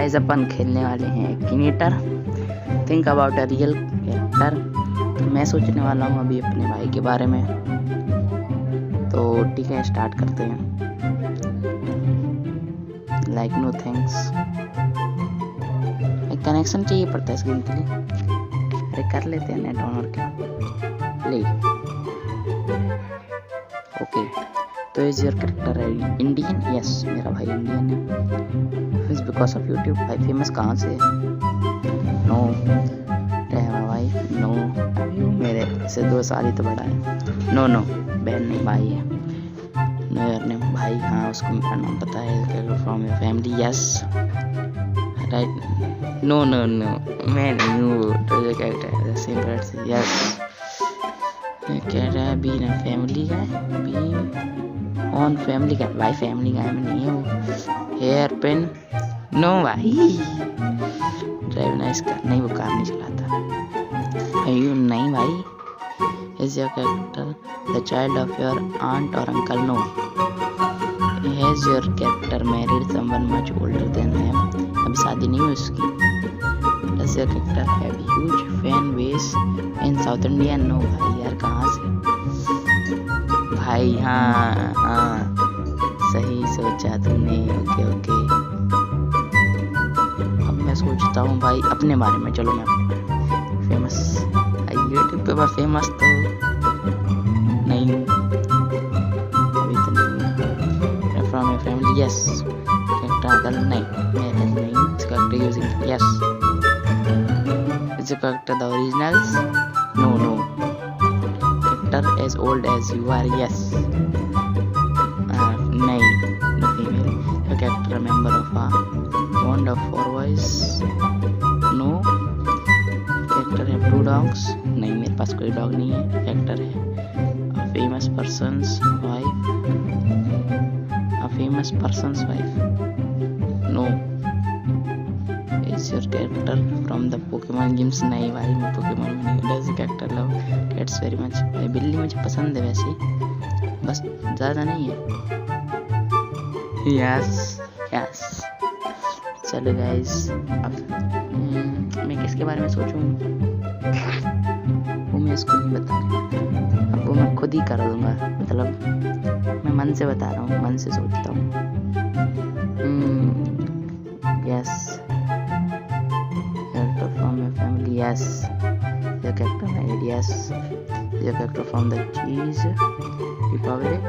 Guys अपन खेलने वाले हैं Akinator. Think about a real character. तो मैं सोचने वाला हूँ अभी अपने भाई के बारे में। तो ठीक है, स्टार्ट करते हैं। Like no thanks. एक कनेक्शन चाहिए पड़ता है इस गेम के लिए। अरे कर लेते हैं नेट ऑन और क्या ले। ओके, तो is your character Indian? Yes, मेरा भाई इंडियन है। It's because of YouTube. भाई फेमस कहाँ से है? नो भाई नो, अभी वो मेरे से 2 साल ही तो बड़ा है। नो बहन नहीं, भाई है। नो यार नेम भाई, हाँ उसको मेरा नाम पता है। From your family? Yes right. No मैं नहीं हूँ। यस कह रहा है बी ना फैमिली का है। बी ऑन फैमिली का भाई, फैमिली का में नहीं है वो। Hair pen? नो भाई। Drive nice car? नहीं, वो कार नहीं चलाता। अयो नहीं भाई। Is your character the child of your aunt और uncle? No. Has your character married someone much older than him? अभी शादी नहीं हुई उसकी। Does your character have huge fan base in south India? No भाई यार, कहाँ से भाई? हाँ सही सोचा तुमने। ओके अब मैं सोचता हूँ भाई अपने बारे में। चलो मैं फेमस यूट्यूब पे फेमस तो नहीं हूँ अभी तो नहीं। From your family? Yes. Character नहीं, मैं नहीं। Character using? Yes. Is character the originals? No. Character as old as you are? Yes. नहीं, no female. Character member of a bond of 4 boys? No. Character है 2 dogs? नहीं, मेरे पास कोई dog नहीं है। कैरेक्टर है a famous person's wife? a famous person's wife? No. is your character from the Pokemon games? नहीं भाई, मैं पोकेमोन में नहीं। does character love cats very much? भाई बिल्ली मुझे पसंद है वैसे, बस ज़्यादा नहीं है। यस। चलो गाइस, अब मैं किसके बारे में सोचूं? वो मैं इसको नहीं बता रहा, अब वो मैं खुद ही कर दूंगा। मतलब मैं मन से बता रहा हूँ, मन से सोचता हूँ। Yes. Character from your family? Yes. Your character married? Yes. Your character from the Czech Republic?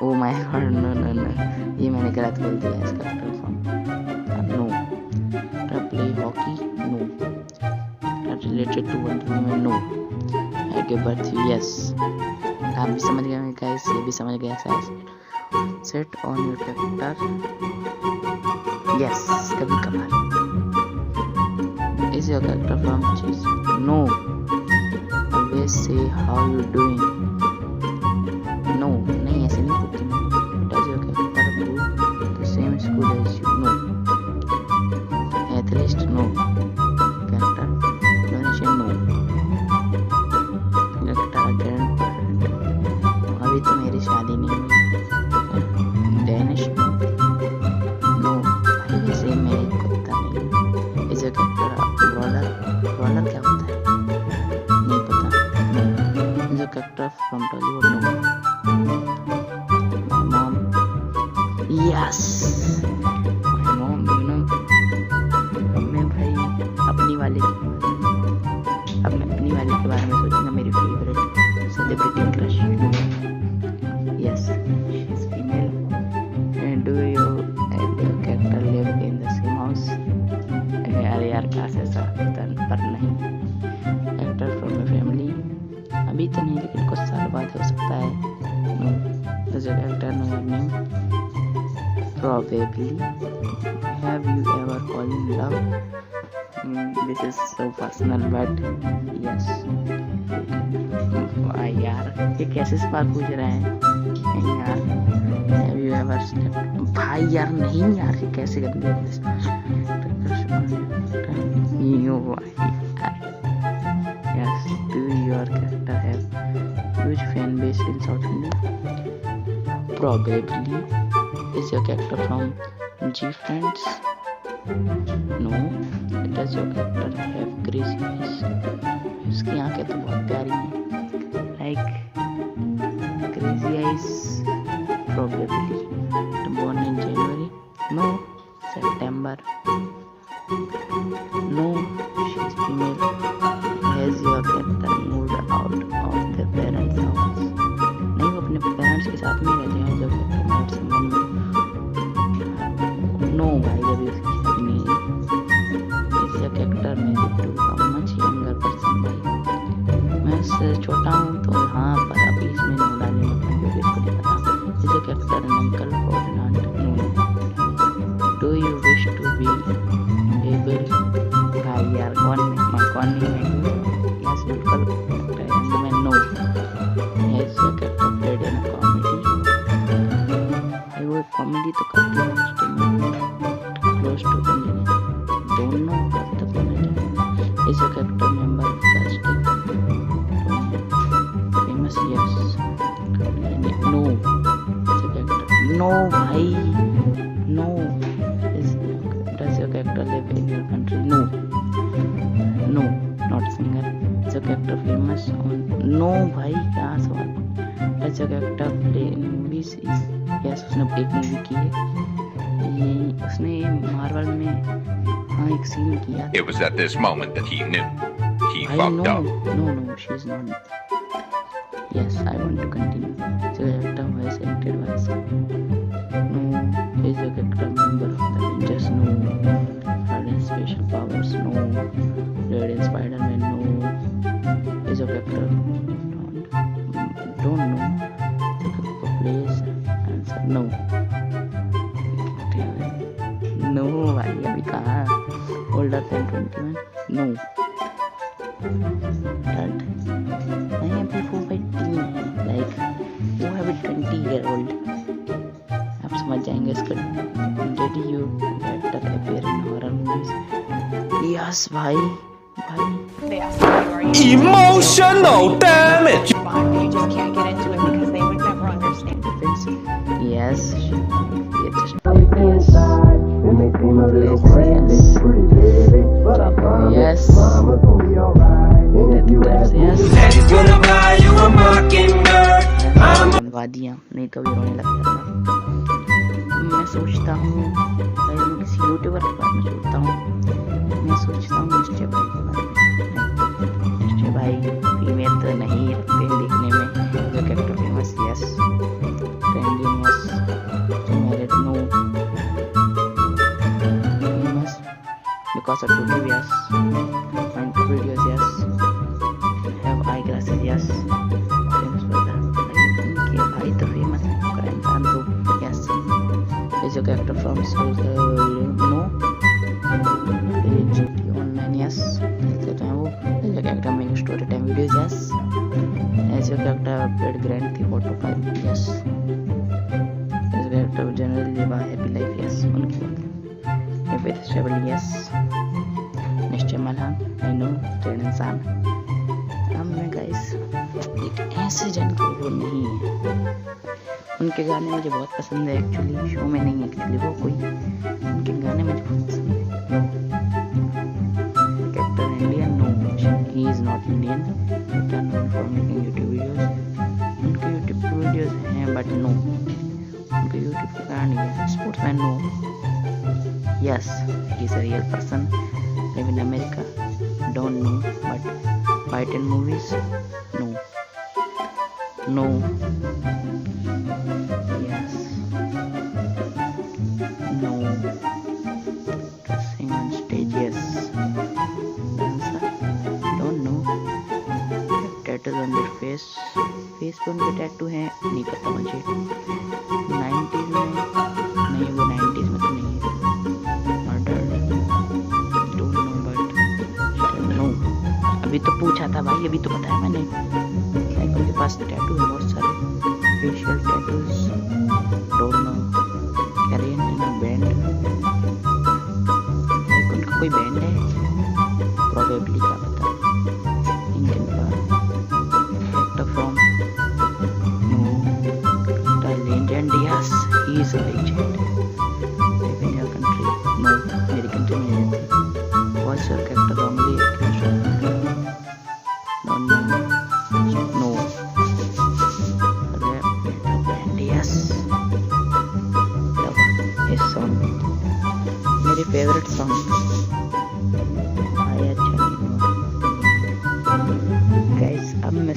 Oh my god, no, ये मैंने गलत बोल दिया। Is character from no. Play hockey? No. Related to one में? No. I give birth? Yes. आप भी समझ गए गाइस, ये भी समझ गया शायद। Set on your character? Yes, कभी कभार। Is your character from Czech? No. Always से हाउ यू डूइंग? नो, नहीं ऐसे नहीं पूछती मैं। Does your character go the same school as you? No. Athlete? No. Character donation? No. Character grand parent? अभी तो मेरी शादी नहीं हुई। डैनिश? नो भाई, वैसे मैं कुत्ता नहीं। इज योर कैरेक्टर ब्रॉलर क्या होता है? नहीं पता। Is your character from Tollywood? No. Yes, my mom. मैं भाई अपनी वाले के बारे में सोचूंगा। मेरी favourite celebrity crush? Yes, she is female. Do your character live in the same house? अरे यार काश ऐसा पर नहीं। Character from your family? अभी तो नहीं, लेकिन कुछ साल बाद हो सकता है। No. Does your character know your name? Probably. Have you ever fallen in love? This is so personal, but yes. यार ये कैसे सवाल पूछ रहे हैं यार? Have you ever slept? भाई यार नहीं यार, ये कैसे गंदे Yes. Do your character have huge fan base in South India? Probably. Is your character from G Friends? No. Does your character have crazy eyes? उसकी आंखें तो बहुत प्यारी हैं, like crazy eyes. Probably born in January? No. September? No. She is female. Has your character moved out of their parents' house? नहीं, वो अपने parents के साथ में रहते हैं जब met someone में। No भाई, अभी उसकी शादी नहीं है। Is your character married to a much younger person? भाई मैं उससे छोटा हूँ तो हाँ, पर अभी इसमें no डालने लगता क्योंकि इसको नहीं पता। Is your character an uncle or an aunt? No. Do you wish to be able? भाई यार कौन नहीं है? Yes, बिल्कुल करेंगे मैं। No. Has your character played in a comedy? भाई वो कॉमेडी तो करती है close to engineer. Don't know what the comedy. Is your character member of casting? Famous? Yes. No. No भाई, no. Does your character live in your country? No. No, not singer. Is your character famous? No भाई, क्या सवाल? Does your character play in movies? Yes, उसने एक movie की है, ये उसने मार्वल में हाँ एक सीन किया। It was at this moment that he knew he fucked up. No, she's not. Yes, I want to continue. So character voice acted voice. No. Is your character member of the Avengers? No. Had any special powers? No. Played in Spider-Man? No. Is your character don't know. The character plays answer no. No भाई, अभी कहाँ? Older than 21? No. Dad. नहीं, अभी वो भाई tin है, like वो है अभी 20-year-old। आप समझ जाएंगे इसका। Did you character appear in horror movies? Yes भाई। They ask you, are you Emotional damage. fine? You just can't get into it because they would never understand. Yes. Yes. वादियाँ नहीं तो भी रोने लगता था। मैं सोचता हूँ भाई, मैं किसी यूट्यूबर के बारे में सोचता हूँ। मैं सोचता हूँ निश्चय भाई के बारे में। निश्चय भाई फीमेल तो नहीं रखते हैं देखने में। जो character famous? Yes. Trending? Yes. जो married? No. Famous because of YouTube? Yes. Find videos? Yes. Have I glasses? Yes. Famous for भाई तो फेमस है आपका इंसान तो। Yes. Is your character from no. Online? Yes. कहते हैं वो। Is your character making story time videos? Yes. Is your character played grand theft auto 5? Yes. Is your character generally live a happy life? Yes. उनकी बात है stable? Yes. निश्चय Malhan? I know, train इंसान। अब मैं गाइस एक ऐसे जन को वो नहीं है, उनके गाने मुझे बहुत पसंद है एक्चुअली, शो में नहीं एक्चुअली वो कोई, उनके गाने मुझे बहुत पसंद है। Character Indian? No, he is not Indian. Character known for making YouTube videos? उनके यूट्यूब वीडियोस हैं बट नो, उनके यूट्यूब का गाना नहीं है। Sportsman? No. Yes, he is a real person, live in America? Don't know, but fight in movies? No. No. Yes. No. To sing on stage? Yes. Dancer? Don't know. Tattoos on their face? Face पे उनके tattoo हैं? नहीं पता मुझे। 90s में? नहीं, वो 90s में तो नहीं है। अभी तो पूछा था भाई, अभी तो बताया मैंने। लाइक उनके पास टैटू है बहुत सारे, facial tattoos. Don't know. Career in a band? Like उनका कोई बैंड है प्रोबेबली, क्या पता। Indian actor from? No. The legend? Yes, he is a legend. Live in your country? No. American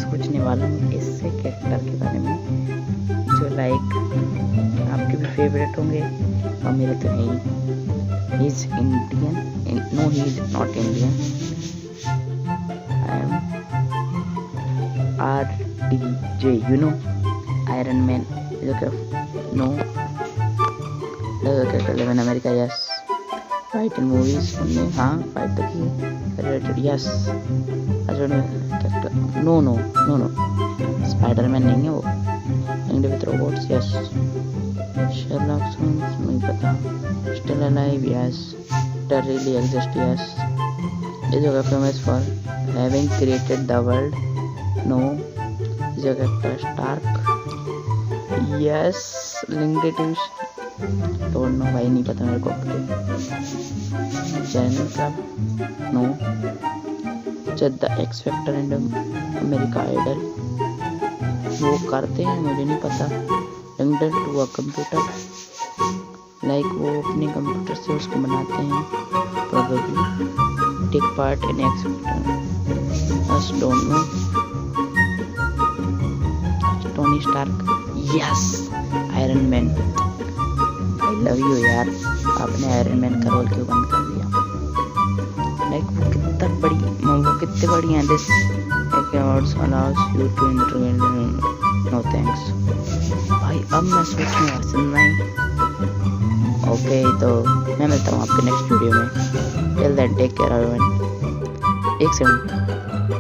सोचने वाला हूँ ऐसे कैरेक्टर के बारे में जो लाइक आपके भी फेवरेट होंगे और मेरे तो है ही। Is Indian, no he is not Indian. I am RDJ, you know, Iron Man. Look at no. Look at live in America. Yes. Fight in movies. हाँ fight तो की। Yes. No. Spider-Man नहीं है वो। Angry with robots. Yes. Sherlock Holmes नहीं पता। Still alive. Yes. Does really exist. Yes. Is your famous for having created the world? No. Is your character Stark? Yes. Linked to don't know भाई नहीं पता मेरे को। Channel का no. जब the X Factor and America Idol वो करते हैं मुझे नहीं पता। Linked to a computer like वो अपने कंप्यूटर से उसको बनाते हैं। Probably take part in X Factor। Us don't know. Tony Stark. Yes. Iron Man. I love you यार, आपने आयरन मैन का रोल क्यों बंद कर दिया? लाइक वो कितने बड़ी हैं। This awards allows you to interview. No thanks भाई। अब मैं सोच रहा हूँ सुनना ही। ओके तो मैं मिलता हूँ आपके नेक्स्ट वीडियो में। Till then take care everyone. एक सेकंड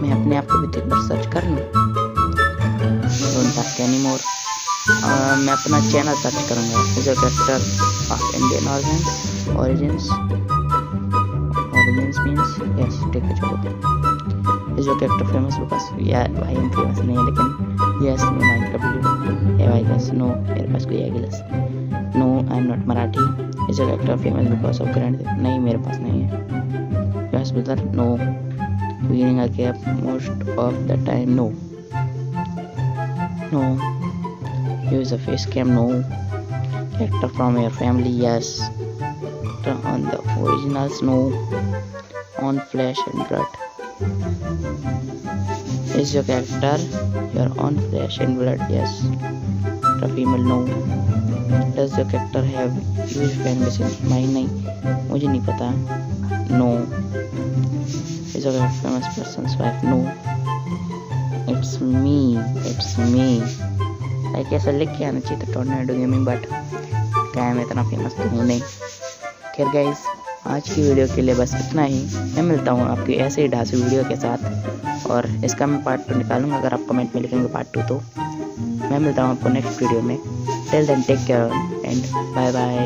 मैं अपने आप को भी एक बार सर्च कर लूँ। Don't talk anymore. मैं अपना चैनल सर्च करूँगा। Is your character of Indian origins? Origins means yes. ठीक है चलो। Is your character famous because yeah भाई हम famous नहीं है लेकिन yes मैं Minecraft है भाई guys no मेरे पास कोई है गिलस। No I'm not Marathi. Is your character famous because of grand? नहीं मेरे पास नहीं है। Yes brother no. Wearing a cap most of the time no. No. Use a face cam. No. Character from your family. Yes. On the originals. No. On flesh and blood. Is your character your own flesh and blood? Yes. The female. No. Does your character have huge fan base? Mine नहीं मुझे नहीं पता। No. Is your character famous person's wife? No. It's me. Like ऐसा लिख के आना चाहिए था टोर्नेडो गेमिंग बट क्या है मैं इतना फेमस तो हूँ नहीं। खैर गाइस आज की वीडियो के लिए बस इतना ही। मैं मिलता हूँ आपकी ऐसे ही ढांसी वीडियो के साथ और इसका मैं पार्ट 2 निकालूंगा अगर आप कमेंट में लिखेंगे पार्ट 2 तो। मैं मिलता हूँ आपको नेक्स्ट वीडियो में। Till then take care and bye bye.